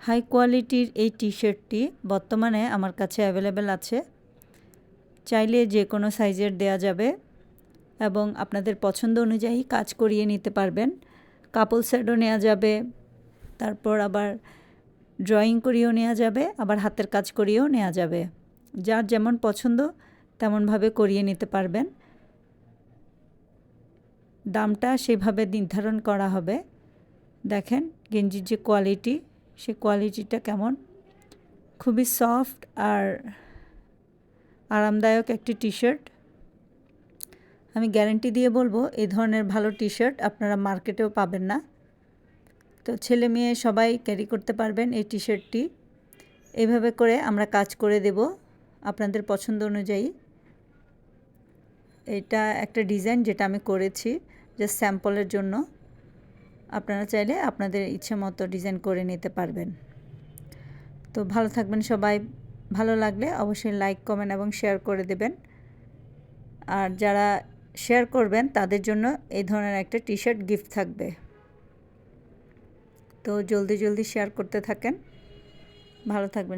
High কোয়ালিটির এই টি শার্টটি বর্তমানে আমার কাছে অ্যাভেলেবেল আছে। চাইলে যে কোনো সাইজের দেয়া যাবে এবং আপনাদের পছন্দ অনুযায়ী কাজ করিয়ে নিতে পারবেন। কাপল সেটও নেওয়া যাবে, তারপর আবার ড্রয়িং করিয়েও নেওয়া যাবে, আবার হাতের কাজ করিয়েও নেওয়া যাবে। যার যেমন পছন্দ তেমনভাবে করিয়ে নিতে পারবেন। দামটা সেভাবে নির্ধারণ করা হবে। দেখেন গেঞ্জির যে কোয়ালিটি, সে কোয়ালিটিটা কেমন, খুবই সফট আর আরামদায়ক একটি টি শার্ট। আমি গ্যারান্টি দিয়ে বলবো এই ধরনের ভালো টি শার্ট আপনারা মার্কেটেও পাবেন না। তো ছেলে মেয়ে সবাই ক্যারি করতে পারবেন এই টি শার্টটি। এইভাবে করে আমরা কাজ করে দেব আপনাদের পছন্দ অনুযায়ী। এটা একটা ডিজাইন যেটা আমি করেছি জাস্ট স্যাম্পলের জন্য। আপনারা চাইলে আপনাদের ইচ্ছে মতো ডিজাইন করে নিতে পারবেন। তো ভালো থাকবেন সবাই। ভালো লাগলে অবশ্যই লাইক, কমেন্ট এবং শেয়ার করে দেবেন। আর যারা শেয়ার করবেন তাদের জন্য এই ধরনের একটা টি শার্ট গিফট থাকবে। তো জলদি শেয়ার করতে থাকেন। ভালো থাকবেন।